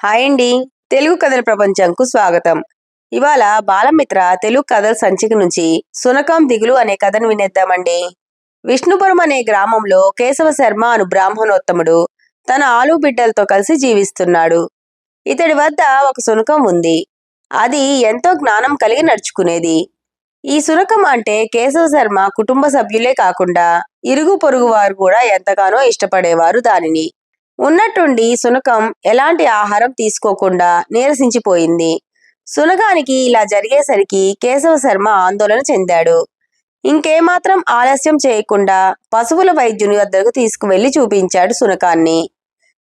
Hi అండి. తెలుగు కథల ప్రపంచంకు స్వాగతం. ఇవాళ బాలమిత్ర తెలుగు కథల సంచిక నుంచి సునకం దిగులు అనే కథను వినేద్దామండి. విష్ణుపురం అనే గ్రామంలో కేశవ శర్మ అను బ్రాహ్మణోత్తముడు తన ఆలు బిడ్డలతో కలిసి జీవిస్తున్నాడు. ఇతడి వద్ద ఒక సునకం ఉంది. అది ఎంతో జ్ఞానం కలిగి నడుచుకునేది. ఈ సునకం అంటే కేశవ శర్మ కుటుంబ సభ్యులే కాకుండా ఇరుగు పొరుగు వారు కూడా ఎంతగానో ఇష్టపడేవారు దానిని. ఉన్నట్టుండి సునకం ఎలాంటి ఆహారం తీసుకోకుండా నీరసించిపోయింది. సునకానికి ఇలా జరిగేసరికి కేశవ శర్మ ఆందోళన చెందాడు. ఇంకేమాత్రం ఆలస్యం చేయకుండా పశువుల వైద్యుని వద్దకు తీసుకువెళ్లి చూపించాడు సునకాన్ని.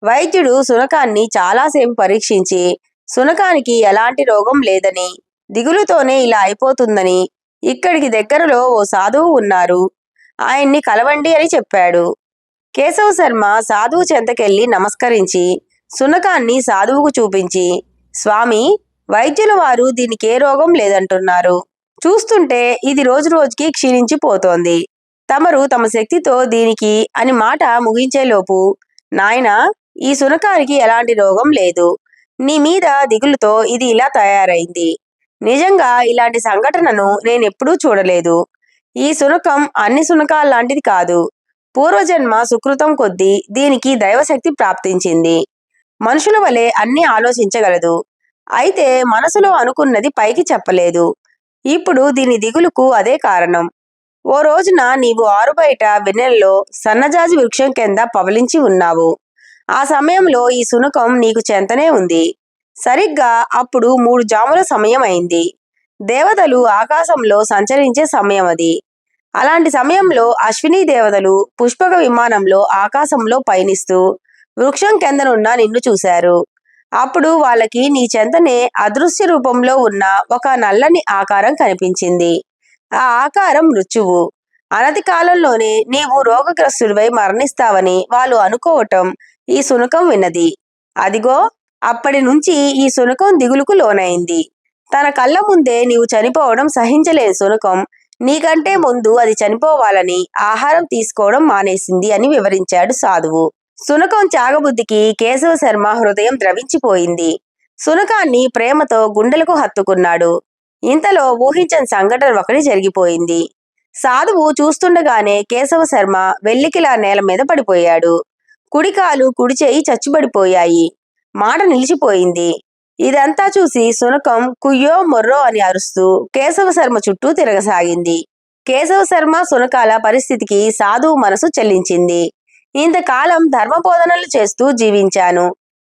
వైద్యుడు సునకాన్ని చాలాసేపు పరీక్షించి సునకానికి ఎలాంటి రోగం లేదని, దిగులుతోనే ఇలా అయిపోతుందని, ఇక్కడికి దగ్గరలో ఓ సాధువు ఉన్నారు, ఆయన్ని కలవండి అని చెప్పాడు. కేశవ శర్మ సాధువు చెంతకెళ్లి నమస్కరించి సునకాన్ని సాధువుకు చూపించి, స్వామి, వైద్యుల వారు దీనికి ఏ రోగం లేదంటున్నారు. చూస్తుంటే ఇది రోజు రోజుకి క్షీణించిపోతోంది. తమరు తమ శక్తితో దీనికి అని మాట ముగించేలోపు, నాయనా, ఈ సునకానికి ఎలాంటి రోగం లేదు. నీ మీద దిగులుతో ఇది ఇలా తయారైంది. నిజంగా ఇలాంటి సంఘటనను నేనెప్పుడూ చూడలేదు. ఈ సునకం అన్ని సునకాల్లాంటిది కాదు. పూర్వజన్మ సుకృతం కొద్దీ దీనికి దైవశక్తి ప్రాప్తించింది. మనుషుల వలె అన్నీ ఆలోచించగలదు. అయితే మనసులో అనుకున్నది పైకి చెప్పలేదు. ఇప్పుడు దీని దిగులుకు అదే కారణం. ఓ రోజున నీవు ఆరుబయట వెన్నెలలో సన్నజాజి వృక్షం కింద పవలించి ఉన్నావు. ఆ సమయంలో ఈ సునకం నీకు చెంతనే ఉంది. సరిగ్గా అప్పుడు 3 జాముల సమయం అయింది. దేవతలు ఆకాశంలో సంచరించే సమయం అది. అలాంటి సమయంలో అశ్విని దేవతలు పుష్పక విమానంలో ఆకాశంలో పయనిస్తూ వృక్షం కిందనున్న నిన్ను చూశారు. అప్పుడు వాళ్ళకి నీ చెంతనే అదృశ్య రూపంలో ఉన్న ఒక నల్లని ఆకారం కనిపించింది. ఆ ఆకారం మృత్యువు. అనతి కాలంలోనే నీవు రోగగ్రస్తుడివై మరణిస్తావని వాళ్ళు అనుకోవటం ఈ సునకం విన్నది. అదిగో, అప్పటి నుంచి ఈ సునకం దిగులుకు లోనైంది. తన కళ్ళ ముందే నీవు చనిపోవడం సహించలేని సునకం నీకంటే ముందు అది చనిపోవాలని ఆహారం తీసుకోవడం మానేసింది అని వివరించాడు సాధువు. సునకం త్యాగబుద్ధికి కేశవ శర్మ హృదయం ద్రవించిపోయింది. సునకాన్ని ప్రేమతో గుండెలకు హత్తుకున్నాడు. ఇంతలో ఊహించని సంఘటన ఒకటి జరిగిపోయింది. సాధువు చూస్తుండగానే కేశవ శర్మ వెల్లికిలా నేల మీద పడిపోయాడు. కుడికాలు కుడిచేయి చచ్చుబడిపోయాయి. మాట నిలిచిపోయింది. ఇదంతా చూసి సునకం కుయ్యో మొర్రో అని అరుస్తూ కేశవ శర్మ చుట్టూ తిరగసాగింది. కేశవ శర్మ సునకాల పరిస్థితికి సాధువు మనసు చెల్లించింది. ఇంతకాలం ధర్మబోధనలు చేస్తూ జీవించాను.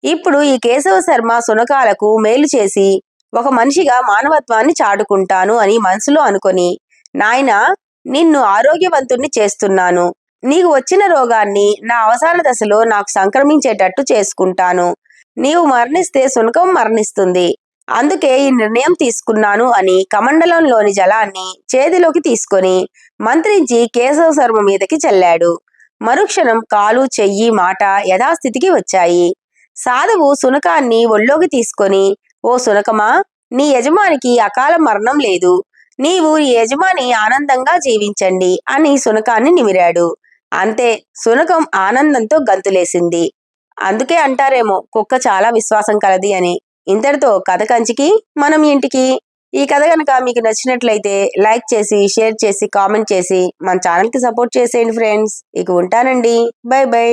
ఇప్పుడు ఈ కేశవ శర్మ సునకాలకు మేలు చేసి ఒక మనిషిగా మానవత్వాన్ని చాటుకుంటాను అని మనసులో అనుకొని, నాయనా, నిన్ను ఆరోగ్యవంతుణ్ణి చేస్తున్నాను. నీకు వచ్చిన రోగాన్ని నా అవసాన దశలో నాకు సంక్రమించేటట్టు చేసుకుంటాను. నీవు మరణిస్తే సునకం మరణిస్తుంది. అందుకే ఈ నిర్ణయం తీసుకున్నాను అని కమండలంలోని జలాన్ని చేతిలోకి తీసుకొని మంత్రించి కేశవ శర్మ మీదకి చల్లాడు. మరుక్షణం కాలు, చెయ్యి, మాట యథాస్థితికి వచ్చాయి. సాధువు సునకాన్ని ఒళ్ళోకి తీసుకొని, ఓ సునకమా, నీ యజమానికి అకాల మరణం లేదు. నీవు నీ యజమాని ఆనందంగా జీవించండి అని సునకాన్ని నిమిరాడు. అంతే, సునకం ఆనందంతో గంతులేసింది. అందుకే అంటారేమో కుక్క చాలా విశ్వాసం కలది అని. ఇంతటితో కథ కంచికి మనం ఇంటికి. ఈ కథ కనుక మీకు నచ్చినట్లయితే లైక్ చేసి, షేర్ చేసి, కామెంట్ చేసి మన ఛానల్కి సపోర్ట్ చేసేయండి ఫ్రెండ్స్. ఇక ఉంటానండి. By by.